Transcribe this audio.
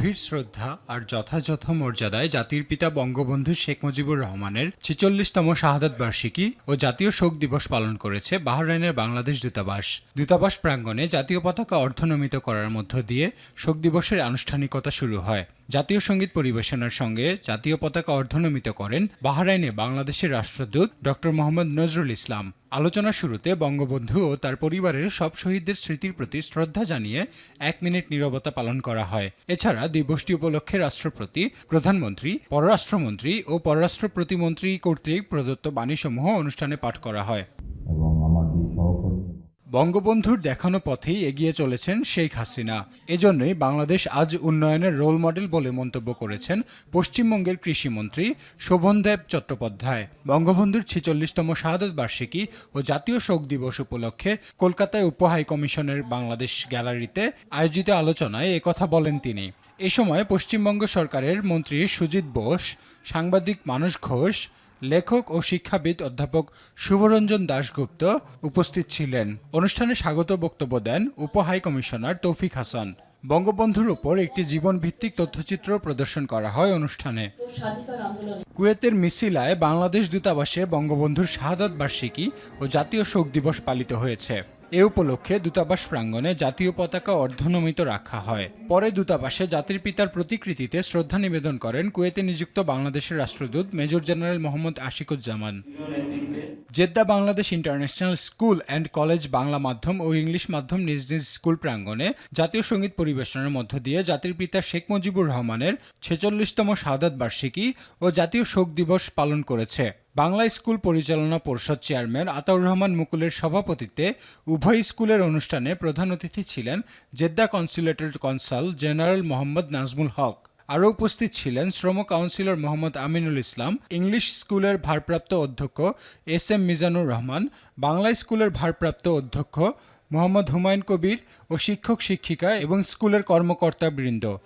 গভীর শ্রদ্ধা আর যথাযথ মর্যাদায় জাতির পিতা বঙ্গবন্ধু শেখ মুজিবুর রহমানের ৪৬তম শাহাদাত বার্ষিকী ও জাতীয় শোক দিবস পালন করেছে বাহরাইনের বাংলাদেশ দূতাবাস। দূতাবাস প্রাঙ্গণে জাতীয় পতাকা অর্ধনমিত করার মধ্য দিয়ে শোক দিবসের আনুষ্ঠানিকতা শুরু হয়। জাতীয় সঙ্গীত পরিবেশনার সঙ্গে জাতীয় পতাকা অর্ধনমিত করেন বাহরাইনে বাংলাদেশের রাষ্ট্রদূত ডক্টর মোহাম্মদ নজরুল ইসলাম। আলোচনার শুরুতে বঙ্গবন্ধু ও তার পরিবারের সব শহীদদের স্মৃতির প্রতি শ্রদ্ধা জানিয়ে ১ মিনিট নীরবতা পালন করা হয়। এছাড়া দিবসটি উপলক্ষে রাষ্ট্রপতি, প্রধানমন্ত্রী, পররাষ্ট্রমন্ত্রী ও পররাষ্ট্র প্রতিমন্ত্রী কর্তৃক প্রদত্ত বাণীসমূহ অনুষ্ঠানে পাঠ করা হয়। বঙ্গবন্ধুর দেখানো পথেই এগিয়ে চলেছেন শেখ হাসিনা। এজন্যই বাংলাদেশ আজ উন্নয়নের রোল মডেল বলে মন্তব্য করেছেন পশ্চিমবঙ্গের কৃষিমন্ত্রী শোভনদেব চট্টোপাধ্যায়। বঙ্গবন্ধুর ৪৬তম শাহাদাত বার্ষিকী ও জাতীয় শোক দিবস উপলক্ষে কলকাতায় উপ-হাই কমিশনের বাংলাদেশ গ্যালারিতে আয়োজিত আলোচনায় একথা বলেন তিনি। এ সময় পশ্চিমবঙ্গ সরকারের মন্ত্রী সুজিত বোস, সাংবাদিক মানস ঘোষ, লেখক ও শিক্ষাবিদ অধ্যাপক শুভরঞ্জন দাশগুপ্ত উপস্থিত ছিলেন। অনুষ্ঠানে স্বাগত বক্তব্য দেন উপ-হাই কমিশনার তৌফিক হাসান। বঙ্গবন্ধুর উপর একটি জীবনভিত্তিক তথ্যচিত্র প্রদর্শন করা হয় অনুষ্ঠানে। কুয়েতের মিসিলায় বাংলাদেশ দূতাবাসে বঙ্গবন্ধুর শাহাদাত বার্ষিকী ও জাতীয় শোক দিবস পালিত হয়েছে। এ উপলক্ষে দূতাবাস প্রাঙ্গণে জাতীয় পতাকা অর্ধনমিত রাখা হয়। পরে দূতাবাসে জাতির পিতার প্রতিকৃতিতে শ্রদ্ধা নিবেদন করেন কুয়েতে নিযুক্ত বাংলাদেশের রাষ্ট্রদূত major general Mohammad Ashikuzzaman. Jeddah Bangladesh international school and college Bangla মাধ্যম ও ইংলিশ মাধ্যম নিজ নিজ স্কুল প্রাঙ্গণে জাতীয় সঙ্গীত পরিবেশনের মধ্য দিয়ে জাতির পিতা শেখ মুজিবুর রহমানের ৪৬তম শাহাদাত বার্ষিকী ও জাতীয় শোক দিবস পালন করেছে। বাংলা স্কুল পরিচালনা পরিষদ চেয়ারম্যান আতাউর রহমান মুকুলের সভাপতিত্বে উভয় স্কুলের অনুষ্ঠানে প্রধান অতিথি ছিলেন জেদ্দা কনসুলেটের কনসাল জেনারেল মোহাম্মদ নাজমুল হক। আরও উপস্থিত ছিলেন শ্রম কাউন্সিলর মোহাম্মদ আমিনুল ইসলাম, ইংলিশ স্কুলের ভারপ্রাপ্ত অধ্যক্ষ এস.এম. মিজানুর রহমান, বাংলা স্কুলের ভারপ্রাপ্ত অধ্যক্ষ মোহাম্মদ হুমায়ুন কবির ও শিক্ষক শিক্ষিকা এবং স্কুলের কর্মকর্তাবৃন্দ।